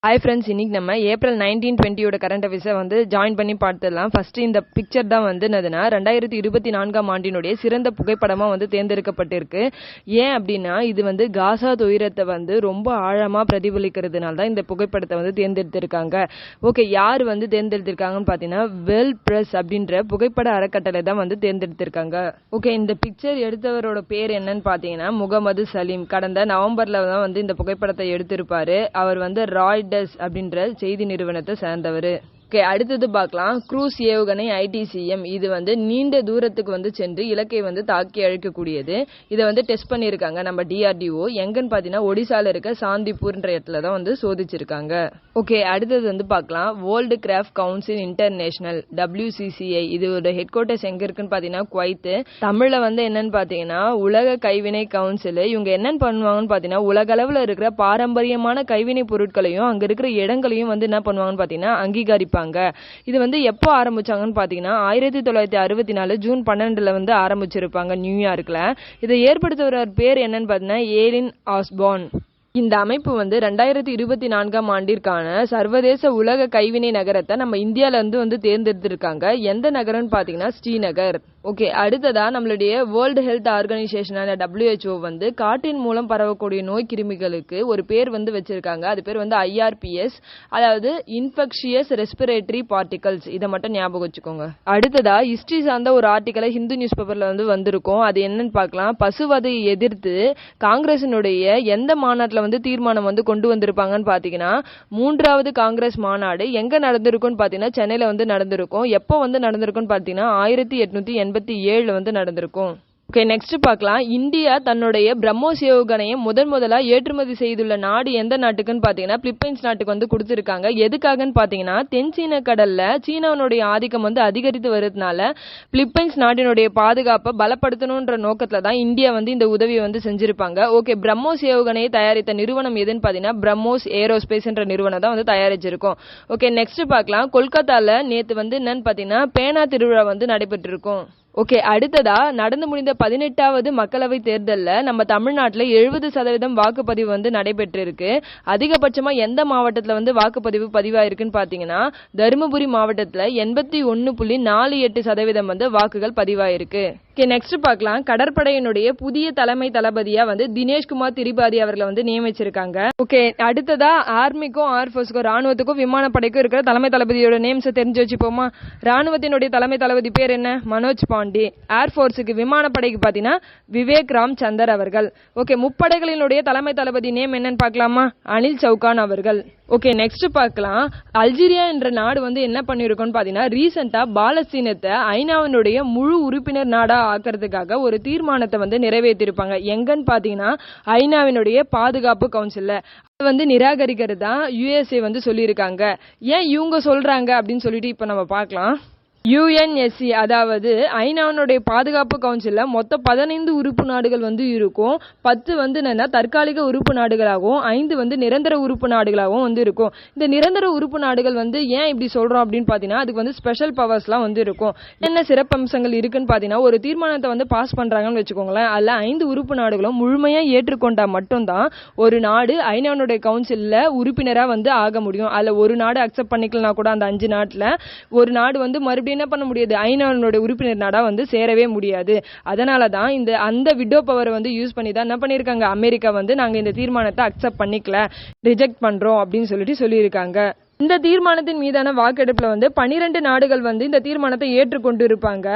Hi friends, இன்னைக்கு நம்ம April 1920 current அஃபேர்ஸை வந்து ஜாயின் பண்ணி பார்த்துடலாம். ஃபர்ஸ்ட் இந்த பிக்சர் தான் வந்து என்னதுன்னா 2024 ஆண்டினுடைய சிறந்த புகைப்படமாக வந்து தேர்ந்தெடுக்கப்பட்டிருக்கு. ஏன் அப்படின்னா இது வந்து காசா துயரத்தை வந்து ரொம்ப ஆழமாக பிரதிபலிக்கிறதுனால தான் இந்த புகைப்படத்தை வந்து தேர்ந்தெடுத்திருக்காங்க. ஓகே, யார் வந்து தேர்ந்தெடுத்திருக்காங்கன்னு பார்த்தீங்கன்னா வெல் பிரஸ் அப்படின்ற புகைப்பட அறக்கட்டளை தான் வந்து தேர்ந்தெடுத்திருக்காங்க. ஓகே, இந்த பிக்சர் எடுத்தவரோட பேர் என்னன்னு பார்த்தீங்கன்னா முகமது சலீம். கடந்த நவம்பர்ல தான் வந்து இந்த புகைப்படத்தை எடுத்திருப்பாரு. அவர் வந்து ராய்டஸ் அப்படின்ற செய்தி நிறுவனத்தை சேர்ந்தவர். ஓகே, அடுத்தது பார்க்கலாம். க்ரூஸ் ஏவுகணை ITCM. இது வந்து நீண்ட தூரத்துக்கு வந்து சென்று இலக்கை வந்து தாக்கி அழிக்கக்கூடியது. இதை வந்து டெஸ்ட் பண்ணியிருக்காங்க நம்ம DRDO. எங்கன்னு பார்த்தீங்கன்னா ஒடிசால இருக்க சாந்திப்பூர்ன்ற இடத்துல தான் வந்து சோதிச்சிருக்காங்க. ஓகே, அடுத்தது வந்து பார்க்கலாம். World craft council international WCCI. இதோட ஹெட் குவார்ட்டர்ஸ் எங்க இருக்குன்னு பார்த்தீங்கன்னா குவைத். தமிழ்ல வந்து என்னன்னு பார்த்தீங்கன்னா உலக கைவினை கவுன்சில். இவங்க என்னன்னு பண்ணுவாங்கன்னு பார்த்தீங்கன்னா உலக அளவில் இருக்கிற பாரம்பரியமான கைவினை பொருட்களையும் அங்க இருக்கிற இடங்களையும் வந்து என்ன பண்ணுவாங்கன்னு பார்த்தீங்கன்னா அங்கீகரிப்பாங்க. இது வந்து எப்போ ஆரம்பிச்சாங்கன்னு பாத்தீங்கன்னா 1964 ஜூன் 12 வந்து ஆரம்பிச்சிருப்பாங்க நியூயார்க்ல. இதை ஏற்படுத்துவர் பேர் என்னன்னு பாத்தீங்கன்னா ஏலின் ஆஸ்பார்ன். இந்த அமைப்பு வந்து 2024 ஆண்டிற்கான சர்வதேச உலக கைவினை நகரத்தை நம்ம இந்தியால இருந்து வந்து தேர்ந்தெடுத்திருக்காங்க. எந்த நகரம்னு பாத்தீங்கன்னா ஸ்ரீநகர். ஓகே, அடுத்ததா நம்மளுடைய வேர்ல்டு ஹெல்த் ஆர்கனைசேஷனான WHO வந்து காற்றின் மூலம் பரவக்கூடிய நோய் கிருமிகளுக்கு ஒரு பேர் வந்து வச்சிருக்காங்க. அது பேர் வந்து IRPS, அதாவது இன்ஃபெக்ஷியஸ் ரெஸ்பிரேட்டரி பார்ட்டிகல்ஸ். இதை மட்டும் ஞாபகம் வச்சுக்கோங்க. அடுத்ததா ஹிஸ்டரி சார்ந்த ஒரு ஆர்டிக்கலை ஹிந்து நியூஸ் பேப்பர்ல வந்து வந்திருக்கும். அது என்னன்னு பார்க்கலாம். பசுவதையை எதிர்த்து காங்கிரசினுடைய எந்த மாநாட்டில் வந்து தீர்மானம் வந்து கொண்டு வந்திருப்பாங்கன்னு பாத்தீங்கன்னா 3வது காங்கிரஸ் மாநாடு எங்க நடந்திருக்கும்னு பாத்தீங்கன்னா சென்னையில வந்து நடந்திருக்கும். எப்போ வந்து நடந்திருக்கும்னு பாத்தீங்கன்னா 1887 வந்து நடந்திருக்கும். ஓகே, நெக்ஸ்ட் பார்க்கலாம். இந்தியா தன்னுடைய பிரம்மோஸ் ஏவுகணையை முதலா ஏற்றுமதி செய்துள்ள நாடு எந்த நாட்டுக்குன்னு பாத்தீங்கன்னா பிலிப்பைன்ஸ் நாட்டுக்கு வந்து கொடுத்திருக்காங்க. எதுக்காகன்னு பாத்தீங்கன்னா தென்சீன கடல்ல சீனாவுடைய ஆதிக்கம் வந்து அதிகரித்து வருதுனால பிலிப்பைன்ஸ் நாட்டினுடைய பாதுகாப்பை பலப்படுத்தணும்ன்ற நோக்கத்துல தான் இந்தியா வந்து இந்த உதவியை வந்து செஞ்சிருப்பாங்க. ஓகே, பிரம்மோஸ் ஏவுகணையை தயாரித்த நிறுவனம் எதுன்னு பாத்தீங்கன்னா பிரம்மோஸ் ஏரோஸ்பேஸ்ன்ற நிறுவனம் தான் வந்து தயாரிச்சிருக்கும். ஓகே, நெக்ஸ்ட் பார்க்கலாம். கொல்கத்தால நேத்து வந்து என்னன்னு பாத்தீங்கன்னா பேனா திருவிழா வந்து நடைபெற்று இருக்கும். ஓகே, அடுத்ததா நடந்து முடிந்த 18வது மக்களவை தேர்தலில் நம்ம தமிழ்நாட்டில் 70% வாக்குப்பதிவு வந்து நடைபெற்றிருக்கு. அதிகபட்சமா எந்த மாவட்டத்தில் வந்து வாக்குப்பதிவு பதிவாயிருக்குன்னு பார்த்தீங்கன்னா தருமபுரி மாவட்டத்தில் 81.48% வந்து வாக்குகள் பதிவாயிருக்கு. ஓகே, நெக்ஸ்ட் பார்க்கலாம். கடற்படையினுடைய புதிய தலைமை தளபதியா வந்து தினேஷ்குமார் திரிபாதி அவர்களை வந்து நியமிச்சிருக்காங்க. ஓகே, அடுத்ததா ஆர்மிக்கும் ஏர்ஃபோர்ஸுக்கும் ராணுவத்துக்கும் விமானப்படைக்கும் இருக்கிற தலைமை தளபதியோட நேம்ஸை தெரிஞ்சு வச்சுப்போமா. ராணுவத்தினுடைய தலைமை தளபதி பேர் என்ன? மனோஜ் பாண்டே. ஏர்ஃபோர்ஸுக்கு விமானப்படைக்கு பாத்தீங்கன்னா விவேக் ராம் சந்தர் அவர்கள். ஓகே, முப்படைகளினுடைய தலைமை தளபதி நேம் என்னன்னு பார்க்கலாமா? அனில் சௌகான் அவர்கள். ஓகே, நெக்ஸ்ட் பார்க்கலாம். அல்ஜீரியா என்ற நாடு வந்து என்ன பண்ணிருக்கோன்னு பாத்தீங்கன்னா ரீசெண்டா பாலஸ்தீனத்தை ஐநாவினுடைய முழு உறுப்பினர் நாடா ஆக்கிறதுக்காக ஒரு தீர்மானத்தை வந்து நிறைவேற்றிருப்பாங்க. எங்கன்னு பாத்தீங்கன்னா ஐநாவினுடைய பாதுகாப்பு கவுன்சில்ல. வந்து நிராகரிக்கிறது தான் USA வந்து சொல்லியிருக்காங்க. ஏன் இவங்க சொல்றாங்க அப்படின்னு சொல்லிட்டு இப்ப நம்ம பார்க்கலாம். UNSC, அதாவது ஐநாவுடைய பாதுகாப்பு கவுன்சில்ல மொத்தம் 15 உறுப்பு நாடுகள் வந்து இருக்கும். 10 வந்து என்னன்னா தற்காலிக உறுப்பு நாடுகளாகவும் 5 வந்து நிரந்தர உறுப்பு நாடுகளாகவும் வந்து இருக்கும். இந்த நிரந்தர உறுப்பு நாடுகள் வந்து ஏன் இப்படி சொல்றோம் அப்படின்னு பாத்தீங்கன்னா அதுக்கு வந்து ஸ்பெஷல் பவர்ஸ்லாம் வந்து இருக்கும். என்ன சிறப்பம்சங்கள் இருக்குன்னு பாத்தீங்கன்னா ஒரு தீர்மானத்தை வந்து பாஸ் பண்றாங்கன்னு வச்சுக்கோங்களேன். அதுல 5 உறுப்பு நாடுகளும் முழுமையா ஏற்றுக்கொண்டா மட்டும்தான் ஒரு நாடு ஐநாவுடைய கவுன்சில்ல உறுப்பினரா வந்து ஆக முடியும். அதுல ஒரு நாடு அக்செப்ட் பண்ணிக்கலாம் கூட அந்த 5 நாட்டுல ஒரு நாடு வந்து மறுபடியும் என்ன பண்ண முடியாது, ஐநாவுடைய உறுப்பினர் நாடா வந்து சேரவே முடியாது. அதனாலதான் அந்த விடோ பவர் வந்து யூஸ் பண்ணி தான் என்ன பண்ணிருக்காங்க, அமெரிக்கா வந்து நாங்க இந்த தீர்மானத்தை அக்செப்ட் பண்ணிக்கல, ரிஜெக்ட் பண்றோம் அப்படின்னு சொல்லியிருக்காங்க. இந்த தீர்மானத்தின் மீதான வாக்கெடுப்புல வந்து 12 நாடுகள் வந்து இந்த தீர்மானத்தை ஏற்றுக்கொண்டு இருப்பாங்க.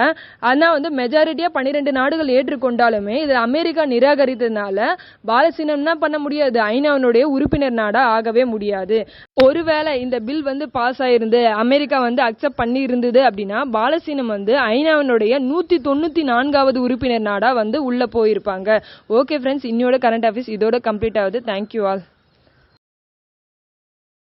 ஆனா வந்து மெஜாரிட்டியா 12 நாடுகள் ஏற்றுக்கொண்டாலுமே இது அமெரிக்கா நிராகரித்ததுனால பாலஸ்தீனம் என்ன பண்ண முடியாது, ஐநாவுடைய உறுப்பினர் நாடா ஆகவே முடியாது. ஒருவேளை இந்த பில் வந்து பாஸ் ஆயிருந்து அமெரிக்கா வந்து அக்செப்ட் பண்ணி இருந்தது அப்படின்னா பாலஸ்தீனம் வந்து ஐநாவுடைய 194வது உறுப்பினர் நாடா வந்து உள்ள போயிருப்பாங்க. ஓகே ஃப்ரெண்ட்ஸ், இன்னோட கரண்ட் அஃபேர்ஸ் இதோட கம்ப்ளீட் ஆகுது. Thank you all.